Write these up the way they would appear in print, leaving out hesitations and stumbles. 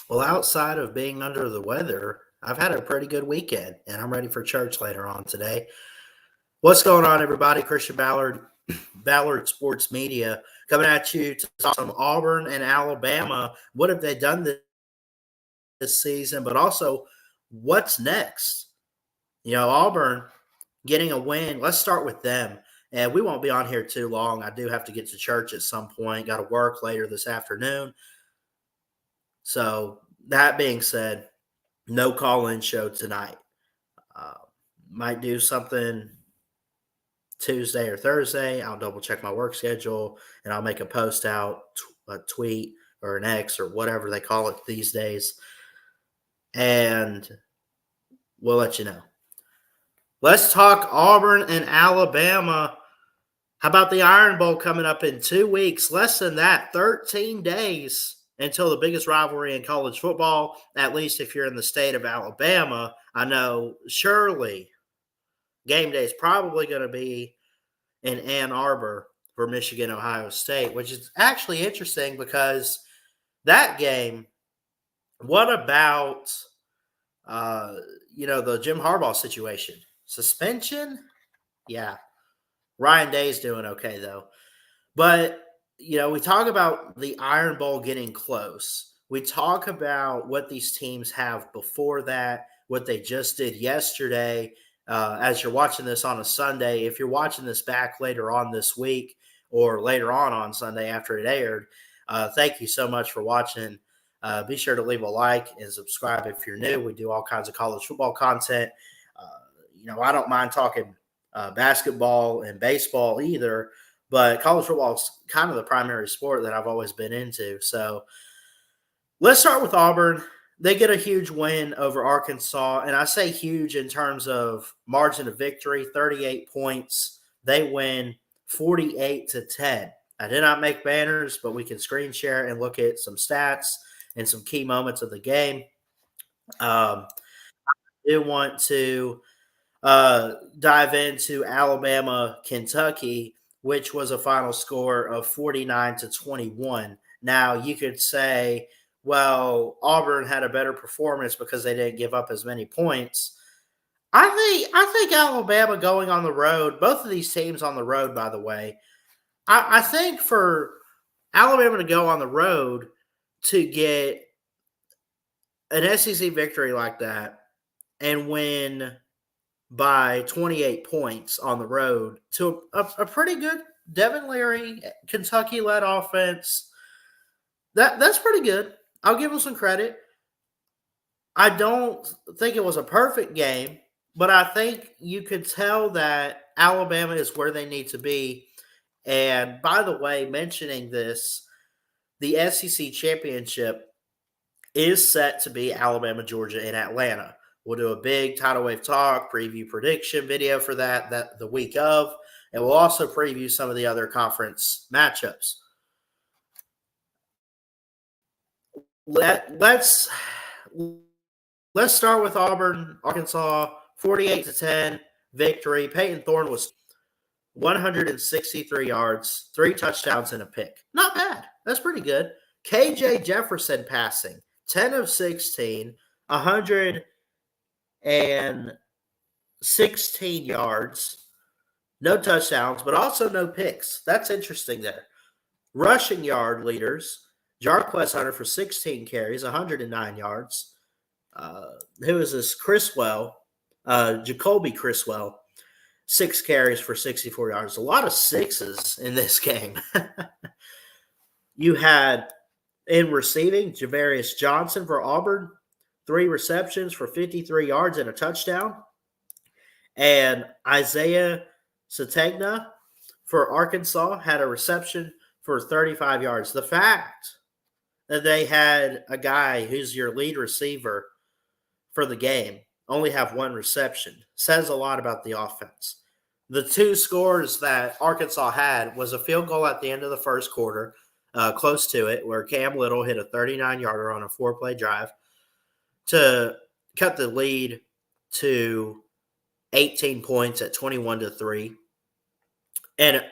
Well, outside of being under the weather, I've had a pretty good weekend, and I'm ready for church later on today. What's going on, everybody? Christian Ballard, Ballard Sports Media, coming at you to talk some Auburn and Alabama. What have they done this season? But also, what's next? Auburn getting a win. Let's start with them. And we won't be on here too long. I do have to get to church at some point. Got to work later this afternoon. So, that being said, no call-in show tonight. Uh, might do something Tuesday or Thursday. I'll double check my work schedule and I'll make a post out, a tweet or an X or whatever they call it these days. And we'll let you know. Let's talk Auburn and Alabama. How about the Iron Bowl coming up in 2 weeks? Less than that, 13 days until the biggest rivalry in college football, at least if you're in the state of Alabama. I know surely game day is probably going to be in Ann Arbor for Michigan, Ohio State, which is actually interesting because that game, what about, the Jim Harbaugh situation? Suspension? Yeah. Ryan Day's doing okay, though. But, we talk about the Iron Bowl getting close. We talk about what these teams have before that, what they just did yesterday. As you're watching this on a Sunday, if you're watching this back later on this week or later on Sunday after it aired, thank you so much for watching. Be sure to leave a like and subscribe if you're new. We do all kinds of college football content. I don't mind talking basketball and baseball either, but college football is kind of the primary sport that I've always been into. So let's start with Auburn. They get a huge win over Arkansas, and I say huge in terms of margin of victory, 38 points. They win 48-10. I did not make banners, but we can screen share and look at some stats and some key moments of the game. I do want to dive into Alabama, Kentucky, which was a final score of 49-21. Now, you could say, well, Auburn had a better performance because they didn't give up as many points. I think Alabama going on the road, both of these teams on the road, by the way, I think for Alabama to go on the road to get an SEC victory like that and win by 28 points on the road to a pretty good Devin Leary, Kentucky-led offense, that's pretty good. I'll give them some credit. I don't think it was a perfect game, but I think you could tell that Alabama is where they need to be. And by the way, mentioning this, the SEC championship is set to be Alabama, Georgia, and Atlanta. We'll do a big Tidal Wave Talk preview prediction video for that the week of, and we'll also preview some of the other conference matchups. Let's start with Auburn, Arkansas, 48-10 victory. Peyton Thorne was 163 yards, 3 touchdowns, and a pick. Not bad. That's pretty good. KJ Jefferson passing, 10 of 16, 116 yards, no touchdowns, but also no picks. That's interesting there. Rushing yard leaders, Jarquez Hunter for 16 carries, 109 yards. Who is this? Jacoby Criswell, 6 carries for 64 yards. A lot of sixes in this game. You had in receiving, Javarius Johnson for Auburn, 3 receptions for 53 yards and a touchdown. And Isaiah Sategna for Arkansas had a reception for 35 yards. The fact that they had a guy who's your lead receiver for the game only have 1 reception says a lot about the offense. The 2 scores that Arkansas had was a field goal at the end of the first quarter, close to it, where Cam Little hit a 39-yarder on a 4-play drive to cut the lead to 18 points at 21-3. And,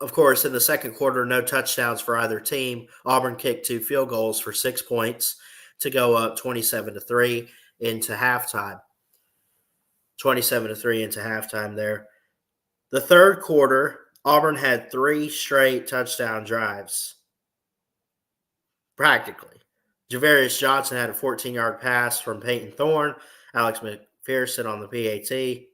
of course, in the second quarter, no touchdowns for either team. Auburn kicked 2 field goals for 6 points to go up 27-3 into halftime. 27-3 into halftime there. The third quarter, Auburn had 3 straight touchdown drives. Practically. Javarius Johnson had a 14-yard pass from Peyton Thorne, Alex McPherson on the PAT.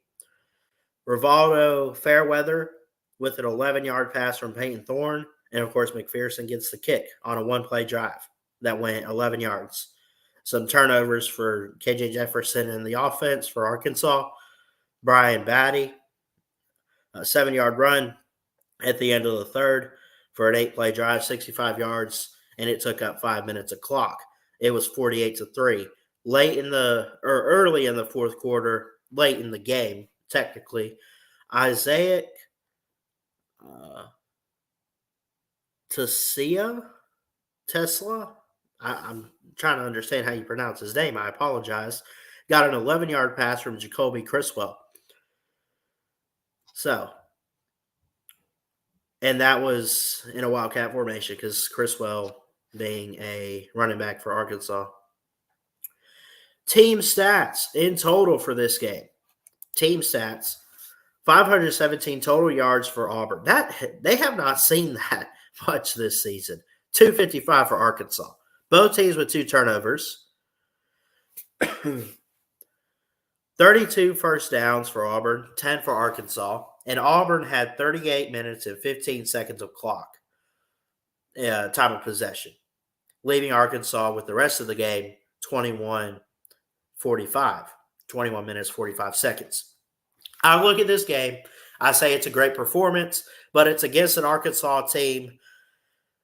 Rivaldo Fairweather with an 11-yard pass from Peyton Thorne. And, of course, McPherson gets the kick on a one-play drive that went 11 yards. Some turnovers for KJ Jefferson in the offense for Arkansas. Brian Batty, a 7-yard run at the end of the third for an 8-play drive, 65 yards, and it took up 5 minutes of clock. It was 48-3. Early in the fourth quarter, late in the game, technically, Isaiah Tesla, I'm trying to understand how you pronounce his name. I apologize. Got an 11-yard pass from Jacoby Criswell. And that was in a Wildcat formation because Criswell being a running back for Arkansas. Team stats in total for this game. Team stats, 517 total yards for Auburn. They have not seen that much this season. 255 for Arkansas. Both teams with 2 turnovers. 32 first downs for Auburn, 10 for Arkansas. And Auburn had 38 minutes and 15 seconds of clock, time of possession, leaving Arkansas with the rest of the game 21 minutes, 45 seconds. I look at this game, I say it's a great performance, but it's against an Arkansas team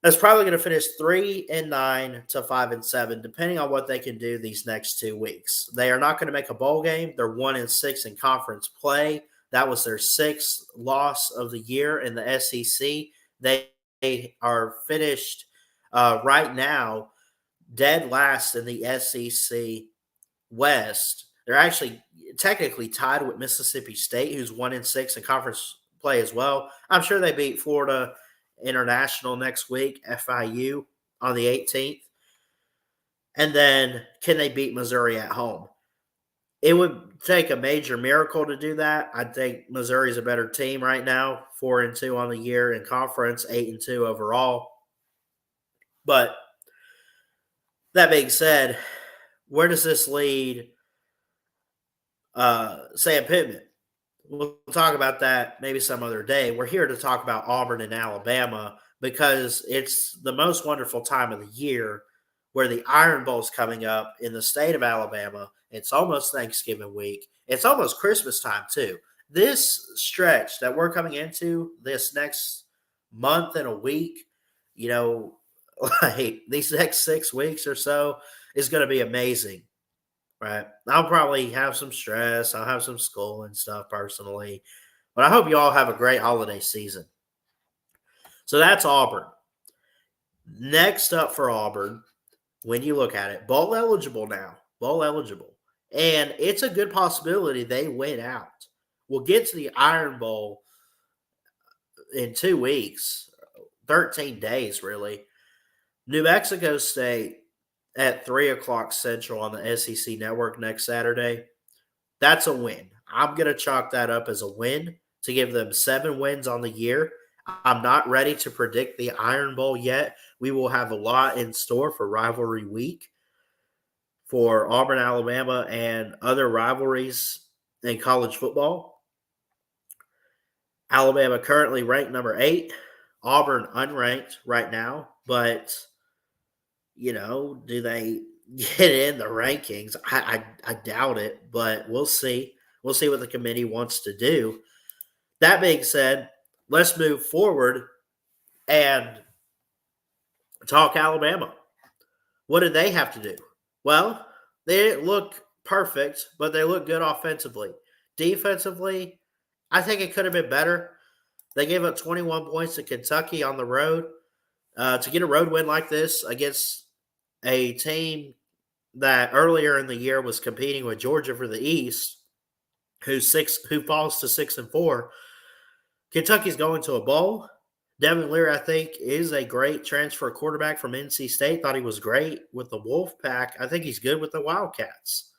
that's probably going to finish 3-9 to 5-7, depending on what they can do these next 2 weeks. They are not going to make a bowl game. They're 1-6 in conference play. That was their 6th loss of the year in the SEC. They are finished right now dead last in the SEC West. They're actually technically tied with Mississippi State, who's 1-6 in conference play as well. I'm sure they beat Florida International next week, FIU, on the 18th. And then can they beat Missouri at home? It would take a major miracle to do that. I think Missouri's a better team right now, 4-2 on the year in conference, 8-2 overall. But that being said, where does this lead Sam Pittman? We'll talk about that maybe some other day. We're here to talk about Auburn and Alabama because it's the most wonderful time of the year where the Iron Bowl is coming up in the state of Alabama. It's almost Thanksgiving week. It's almost Christmas time, too. This stretch that we're coming into this next month and a week, like these next 6 weeks or so is going to be amazing, right? I'll probably have some stress. I'll have some school and stuff personally. But I hope you all have a great holiday season. So that's Auburn. Next up for Auburn, when you look at it, bowl eligible now. Bowl eligible. And it's a good possibility they win out. We'll get to the Iron Bowl in 2 weeks, 13 days really. New Mexico State at 3 o'clock Central on the SEC Network next Saturday. That's a win. I'm going to chalk that up as a win to give them 7 wins on the year. I'm not ready to predict the Iron Bowl yet. We will have a lot in store for rivalry week for Auburn, Alabama, and other rivalries in college football. Alabama currently ranked number 8. Auburn unranked right now, but, do they get in the rankings? I doubt it, but we'll see. We'll see what the committee wants to do. That being said, let's move forward and talk Alabama. What did they have to do? Well, they didn't look perfect, but they look good offensively. Defensively, I think it could have been better. They gave up 21 points to Kentucky on the road. To get a road win like this against a team that earlier in the year was competing with Georgia for the East, who falls to 6-4. Kentucky's going to a bowl. Devin Leary, I think, is a great transfer quarterback from NC State. Thought he was great with the Wolfpack. I think he's good with the Wildcats.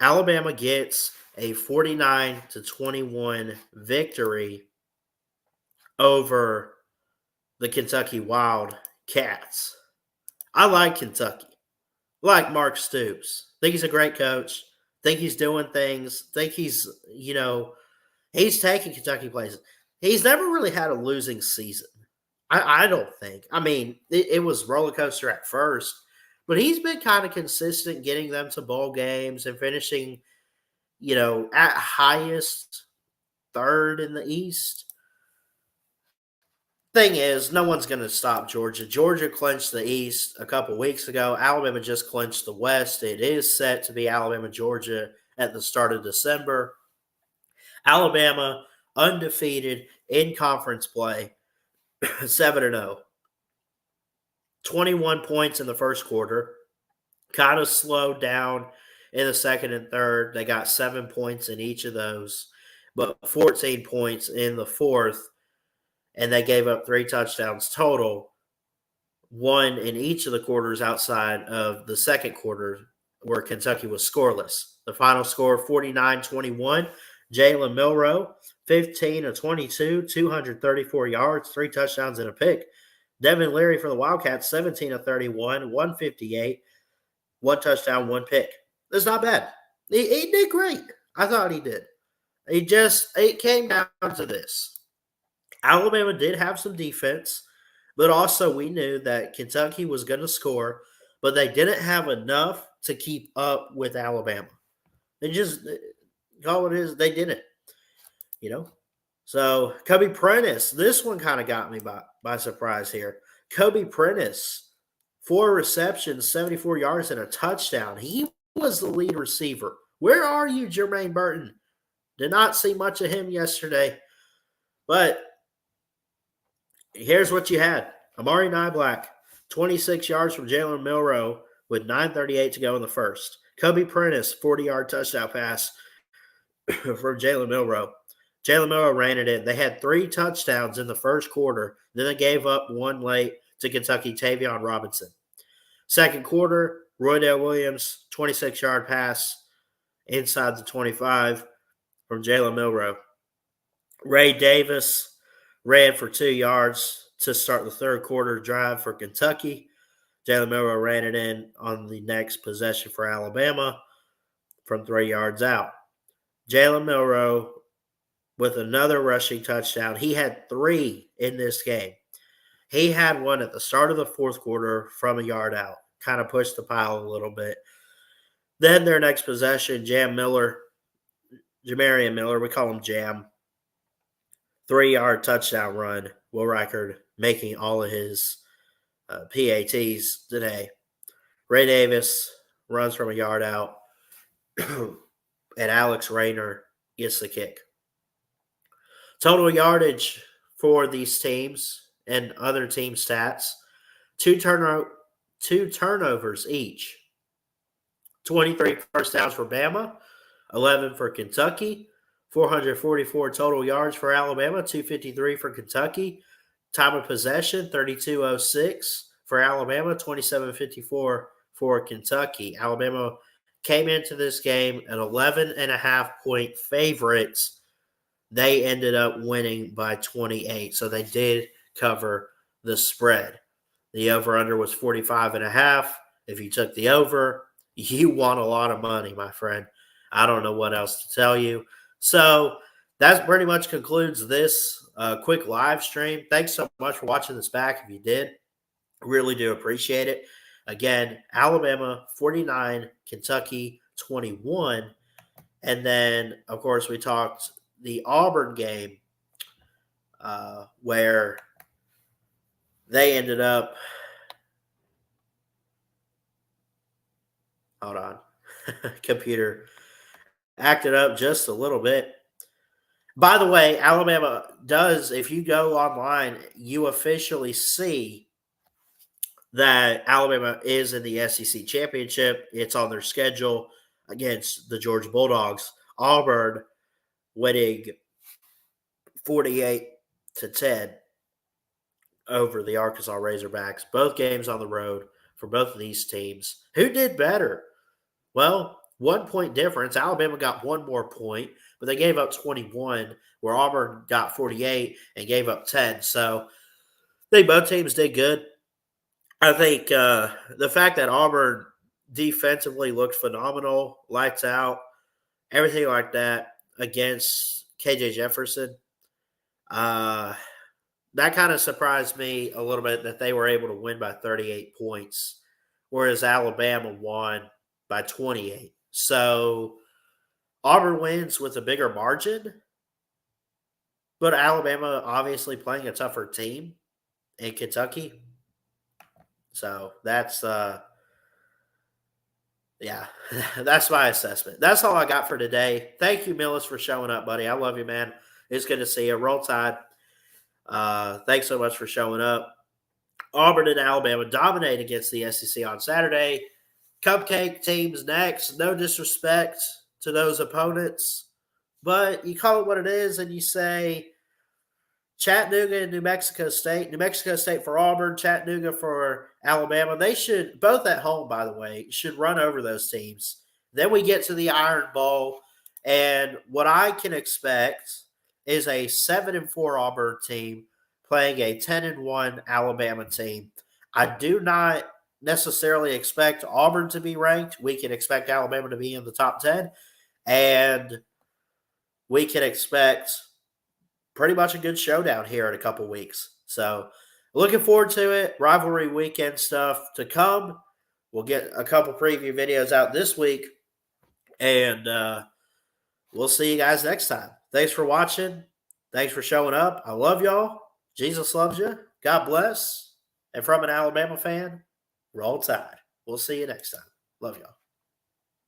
Alabama gets a 49-21 victory over the Kentucky Wildcats. I like Kentucky. I like Mark Stoops. Think he's a great coach. Think he's doing things. Think he's, he's taking Kentucky places. He's never really had a losing season. I don't think. I mean, it was roller coaster at first, but he's been kind of consistent getting them to bowl games and finishing, at highest third in the East. Thing is, no one's going to stop Georgia. Georgia clinched the East a couple weeks ago. Alabama just clinched the West. It is set to be Alabama-Georgia at the start of December. Alabama undefeated in conference play, 7-0. 21 points in the first quarter. Kind of slowed down in the second and third. They got 7 points in each of those, but 14 points in the fourth. And they gave up 3 touchdowns total, 1 in each of the quarters outside of the second quarter where Kentucky was scoreless. The final score, 49-21. Jalen Milroe, 15 of 22, 234 yards, 3 touchdowns and a pick. Devin Leary for the Wildcats, 17 of 31, 158, 1 touchdown, 1 pick. That's not bad. He did great. I thought he did. It came down to this. Alabama did have some defense, but also we knew that Kentucky was going to score, but they didn't have enough to keep up with Alabama. They just, all it is, they didn't, So, Kobe Prentice, this one kind of got me by surprise here. Kobe Prentice, 4 receptions, 74 yards, and a touchdown. He was the lead receiver. Where are you, Jermaine Burton? Did not see much of him yesterday, but here's what you had. Amari Niblack, 26 yards from Jalen Milroe with 9:38 to go in the first. Kobe Prentice, 40-yard touchdown pass from Jalen Milroe. Jalen Milroe ran it in. They had 3 touchdowns in the first quarter. Then they gave up 1 late to Kentucky, Tavion Robinson. Second quarter, Roydell Williams, 26-yard pass inside the 25 from Jalen Milroe. Ray Davis ran for 2 yards to start the third quarter drive for Kentucky. Jalen Milroe ran it in on the next possession for Alabama from 3 yards out. Jalen Milroe with another rushing touchdown. He had 3 in this game. He had one at the start of the fourth quarter from a yard out. Kind of pushed the pile a little bit. Then their next possession, Jamarian Miller, we call him Jam, 3-yard touchdown run. Will Reichard making all of his PATs today. Ray Davis runs from a yard out, and Alex Rayner gets the kick. Total yardage for these teams and other team stats, 2 turnovers each. 23 first downs for Bama, 11 for Kentucky, 444 total yards for Alabama, 253 for Kentucky. Time of possession, 32:06 for Alabama, 27:54 for Kentucky. Alabama came into this game an 11.5-point favorites. They ended up winning by 28, so they did cover the spread. The over-under was 45.5. If you took the over, you won a lot of money, my friend. I don't know what else to tell you. So that pretty much concludes this quick live stream. Thanks so much for watching this back. If you did, really do appreciate it. Again, Alabama 49, Kentucky 21. And then, of course, we talked the Auburn game where they ended up – hold on. Computer acted up just a little bit. By the way, Alabama does, if you go online, you officially see that Alabama is in the SEC championship. It's on their schedule against the Georgia Bulldogs. Auburn winning 48-21 to 10 over the Arkansas Razorbacks. Both games on the road for both of these teams. Who did better? Well, 1 point difference. Alabama got one more point, but they gave up 21, where Auburn got 48 and gave up 10. So I think both teams did good. I think the fact that Auburn defensively looked phenomenal, lights out, everything like that against KJ Jefferson, that kind of surprised me a little bit that they were able to win by 38 points, whereas Alabama won by 28. So Auburn wins with a bigger margin, but Alabama obviously playing a tougher team in Kentucky. So that's yeah, that's my assessment. That's all I got for today. Thank you, Millis, for showing up, buddy. I love you, man. It's good to see you. Roll Tide. Thanks so much for showing up. Auburn and Alabama dominate against the SEC on Saturday. Cupcake teams next. No disrespect to those opponents, but you call it what it is and you say Chattanooga and New Mexico State. New Mexico State for Auburn, Chattanooga for Alabama. They should, both at home, by the way, should run over those teams. Then we get to the Iron Bowl, and what I can expect is a 7-4 Auburn team playing a 10-1 Alabama team. I do not necessarily expect Auburn to be ranked. We can expect Alabama to be in the top 10, and we can expect pretty much a good showdown here in a couple weeks. So looking forward to it. Rivalry weekend stuff to come. We'll get a couple preview videos out this week, and we'll see you guys next time. Thanks for watching. Thanks for showing up. I love y'all. Jesus loves you. God bless. And from an Alabama fan, roll Tide. We'll see you next time. Love y'all.